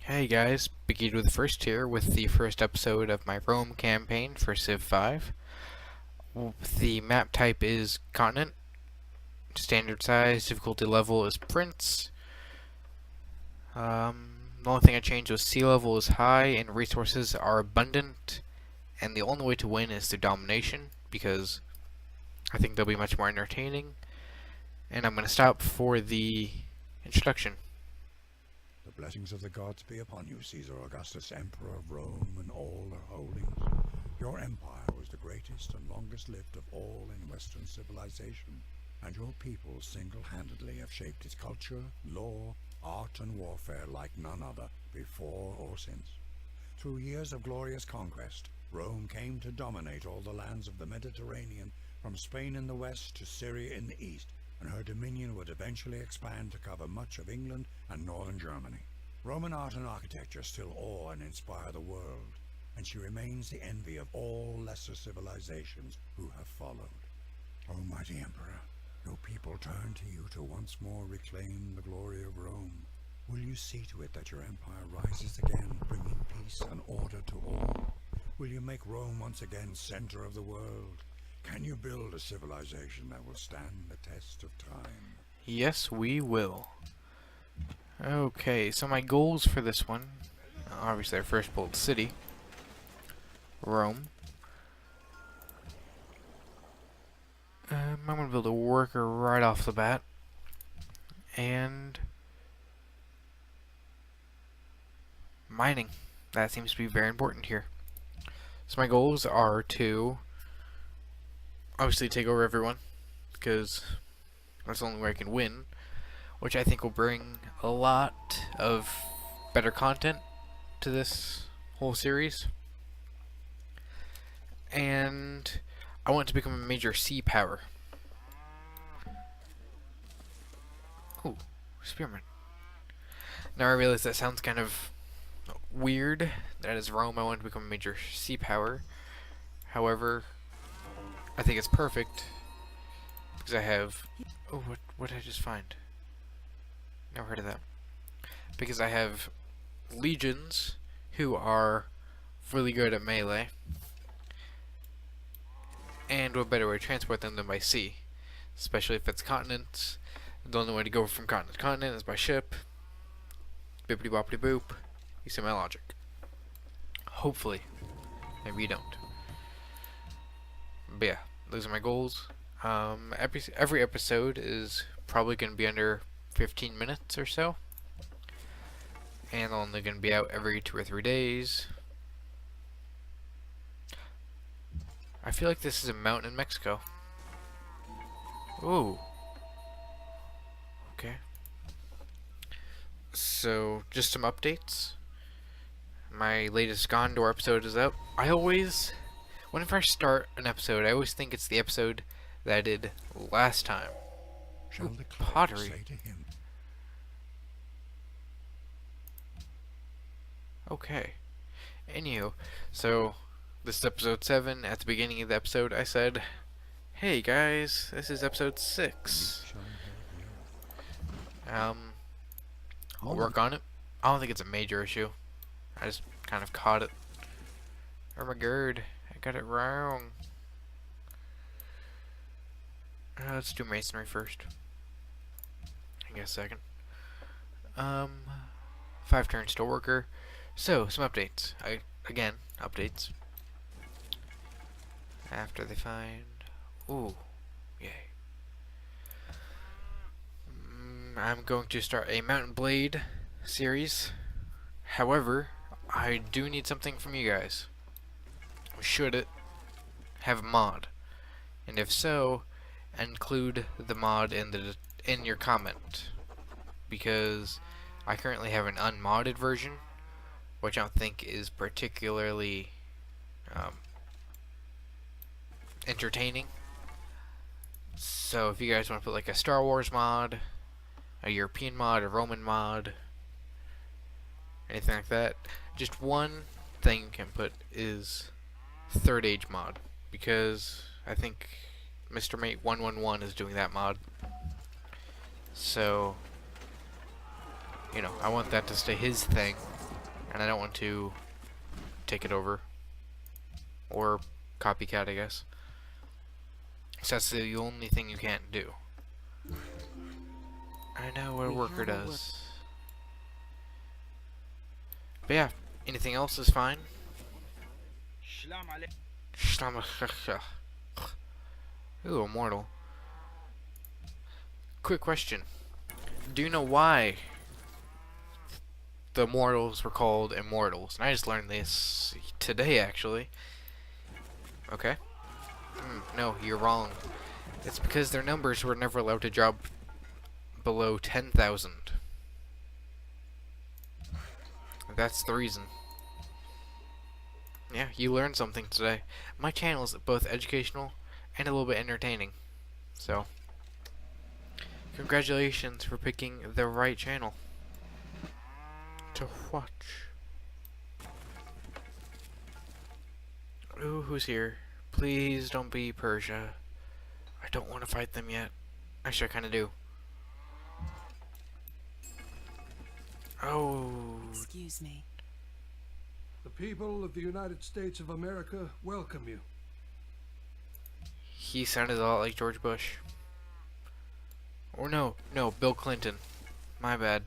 Hey guys, Bigeatothefirst here with the first episode of my Rome campaign for Civ 5. The map type is continent, standard size, difficulty level is prince. The only thing I changed was sea level is high and resources are abundant, and the only way to win is through domination because I think they'll be much more entertaining. And I'm going to stop for the introduction. The blessings of the gods be upon you, Caesar Augustus, Emperor of Rome and all their holdings. Your empire was the greatest and longest lived of all in Western civilization, and your people single-handedly have shaped its culture, law, art and warfare like none other, before or since. Through years of glorious conquest, Rome came to dominate all the lands of the Mediterranean, from Spain in the west to Syria in the east, and her dominion would eventually expand to cover much of England and northern Germany. Roman art and architecture still awe and inspire the world, and she remains the envy of all lesser civilizations who have followed. O mighty Emperor, your people turn to you to once more reclaim the glory of Rome. Will you see to it that your empire rises again, bringing peace and order to all? Will you make Rome once again center of the world? Can you build a civilization that will stand the test of time? Yes, we will. Okay, so my goals for this one, obviously our first bold city, Rome. I'm going to build a worker right off the bat. And mining. That seems to be very important here. So my goals are to obviously take over everyone, because that's the only way I can win, which I think will bring a lot of better content to this whole series. And I want to become a major sea power. Ooh, spearman. Now I realize that sounds kind of weird. That is Rome, I want to become a major sea power. However, I think it's perfect because I have... Oh, what did I just find? Never heard of that. Because I have legions who are really good at melee. And what better way to transport them than by sea? Especially if it's continents. The only way to go from continent to continent is by ship. Bippity boppity boop. You see my logic. Hopefully. Maybe you don't. But yeah, those are my goals. Every episode is probably going to be under 15 minutes or so. And only going to be out every 2 or 3 days. I feel like this is a mountain in Mexico. Ooh. Okay. So, just some updates. My latest Gondor episode is up. Whenever I start an episode, I always think it's the episode that I did last time. Shall Ooh, the cleric pottery. say to him, Okay. Anywho, so this is episode 7. At the beginning of the episode, I said, "Hey guys, this is episode 6." "You shall inherit the earth." I'll work on it. I don't think it's a major issue. I just kind of caught it. Oh my god, I got it wrong. Let's do masonry first. I guess second. 5 turns to worker. So, some updates. Again, updates. After they find... Ooh, yay. I'm going to start a Mountain Blade series. However, I do need something from you guys. Should it have a mod? And if so, include the mod in your comment, because I currently have an unmodded version, which I don't think is particularly entertaining. So if you guys want to put like a Star Wars mod, a European mod, a Roman mod, anything like that, just one thing you can put is Third Age mod, because I think Mr. Mate 111 is doing that mod. So, you know, I want that to stay his thing. and I don't want to take it over. Or copycat, I guess. So that's the only thing you can't do. I know what a worker does. But yeah, anything else is fine. Ooh, immortal. Quick question. Do you know why the immortals were called immortals? And I just learned this today, actually. Okay. No, you're wrong. It's because their numbers were never allowed to drop below 10,000. That's the reason. Yeah, you learned something today. My channel is both educational and a little bit entertaining. So, congratulations for picking the right channel to watch. Ooh, who's here? Please don't be Persia. I don't want to fight them yet. Actually, I kind of do. Oh. Excuse me. The people of the United States of America welcome you. He sounded a lot like George Bush. Or no, Bill Clinton. My bad.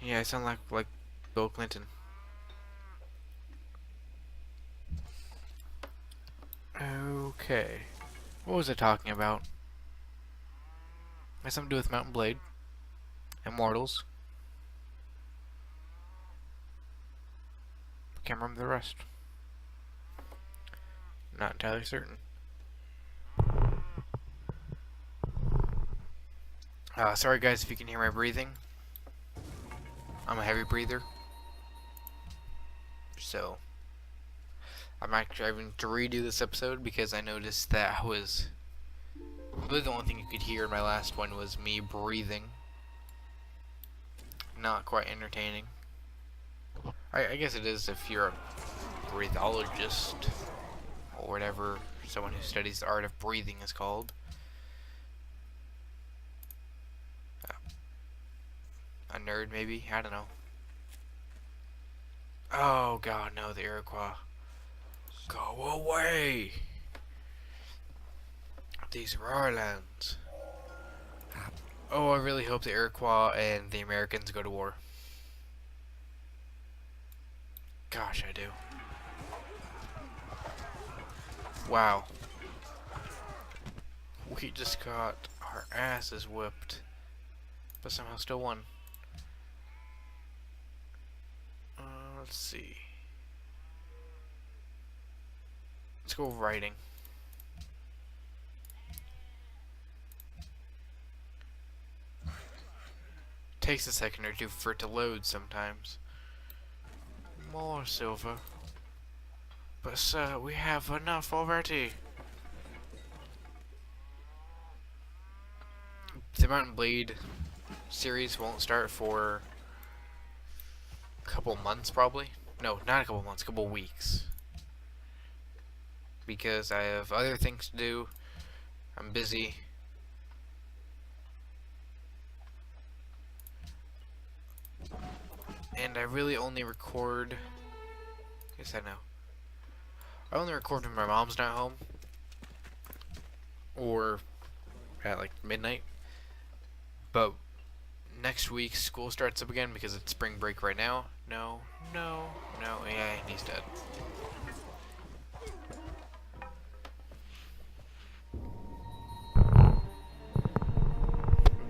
Yeah, I sound like Bill Clinton. Okay. What was I talking about? Has something to do with Mountain Blade. Immortals. Can't remember the rest. Not entirely certain. Sorry guys if you can hear my breathing. I'm a heavy breather. So, I'm actually having to redo this episode because I noticed that I was... really the only thing you could hear in my last one was me breathing. Not quite entertaining. I guess it is if you're a breathologist or whatever someone who studies the art of breathing is called. A nerd maybe? I don't know. Oh god, no, the Iroquois. Go away! These Roarlands. Oh, I really hope the Iroquois and the Americans go to war. Gosh, I do. Wow. We just got our asses whipped. But somehow still won. Let's see. Let's go writing. Takes a second or two for it to load sometimes. More silver. But sir, we have enough already. The Mountain Blade series won't start for a couple months probably. No, not a couple months, a couple weeks. Because I have other things to do. I'm busy. And I really only record... I guess I know. I only record when my mom's not home. Or at like midnight. But next week school starts up again because it's spring break right now. No. Yeah, he's dead.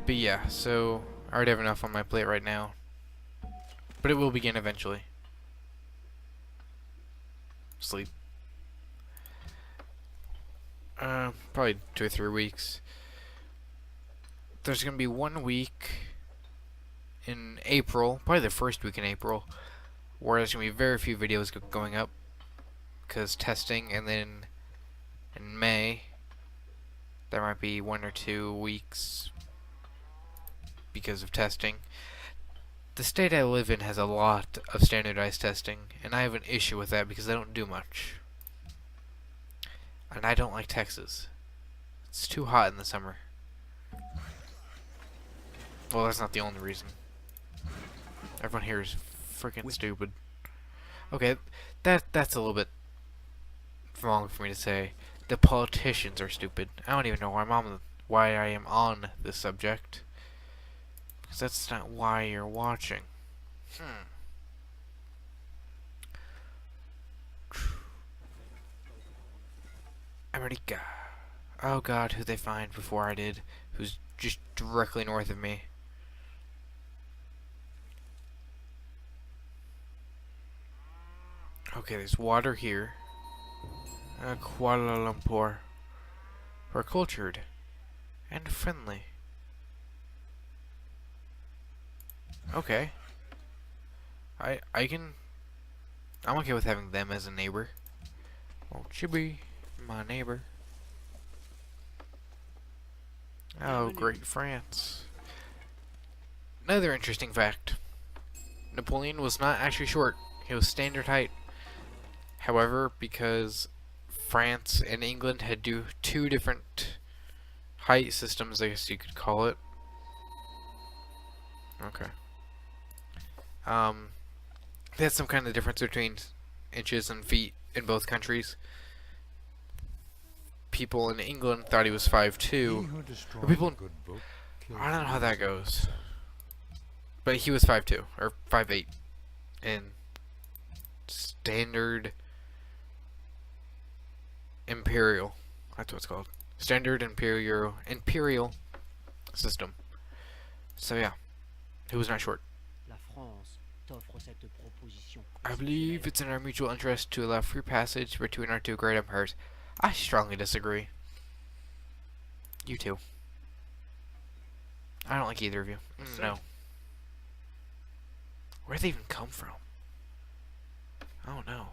But yeah, so I already have enough on my plate right now. But it will begin eventually. Sleep. Probably 2 or 3 weeks. There's gonna be 1 week in April, probably the first week in April, where there's gonna be very few videos going up because testing, and then in May there might be 1 or 2 weeks because of testing. The state I live in has a lot of standardized testing, and I have an issue with that because I don't do much. And I don't like Texas. It's too hot in the summer. Well, that's not the only reason. Everyone here is freaking stupid. Okay, that's a little bit wrong for me to say. The politicians are stupid. I don't even know why I am on this subject. Because that's not why you're watching. America. Oh god, who they find before I did, who's just directly north of me. Okay, there's water here. Kuala Lumpur. We're cultured and friendly. Okay. I'm okay with having them as a neighbor. Won't you be my neighbor? Oh, great France. Another interesting fact. Napoleon was not actually short. He was standard height. However, because France and England had two different height systems, I guess you could call it. Okay. They had some kind of difference between inches and feet in both countries. People in England thought he was 5'2". Or people in, I don't know how that goes. But he was 5'2", or 5'8", in standard imperial. That's what it's called. Standard imperial system. So yeah, he was not short. I believe it's in our mutual interest to allow free passage between our two great empires. I strongly disagree. You too. I don't like either of you. No. Where'd they even come from? I don't know.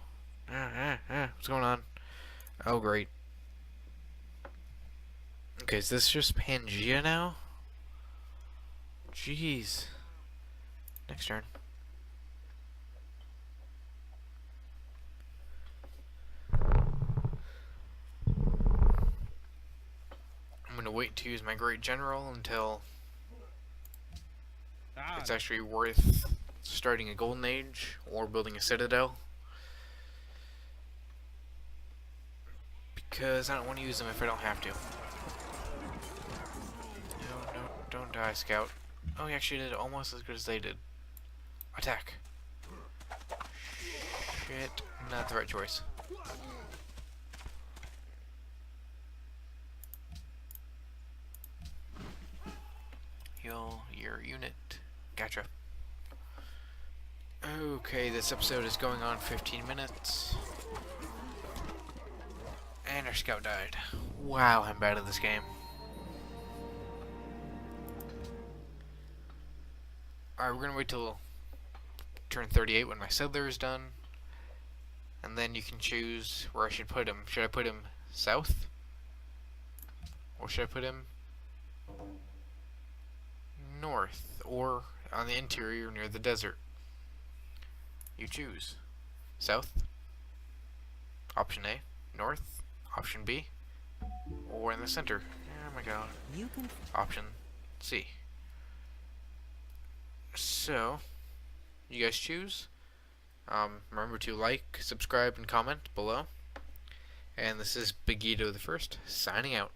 What's going on? Oh, great. Okay, is this just Pangea now? Jeez. Next turn. I'm gonna wait to use my Great General until it's actually worth starting a Golden Age or building a Citadel. Because I don't want to use them if I don't have to. No, don't die, Scout. Oh, he actually did almost as good as they did. Attack. Shit, not the right choice. Heal your unit. Gotcha. Okay, this episode is going on 15 minutes. And our scout died. Wow, I'm bad at this game. Alright, we're gonna wait till turn 38 when my settler is done. And then you can choose where I should put him. Should I put him south? Or should I put him north? Or on the interior near the desert? You choose. South? Option A. North? Option B? Or in the center? Oh my god. Option C. So, you guys choose. Remember to like, subscribe, and comment below. And this is Bigeatothefirst, signing out.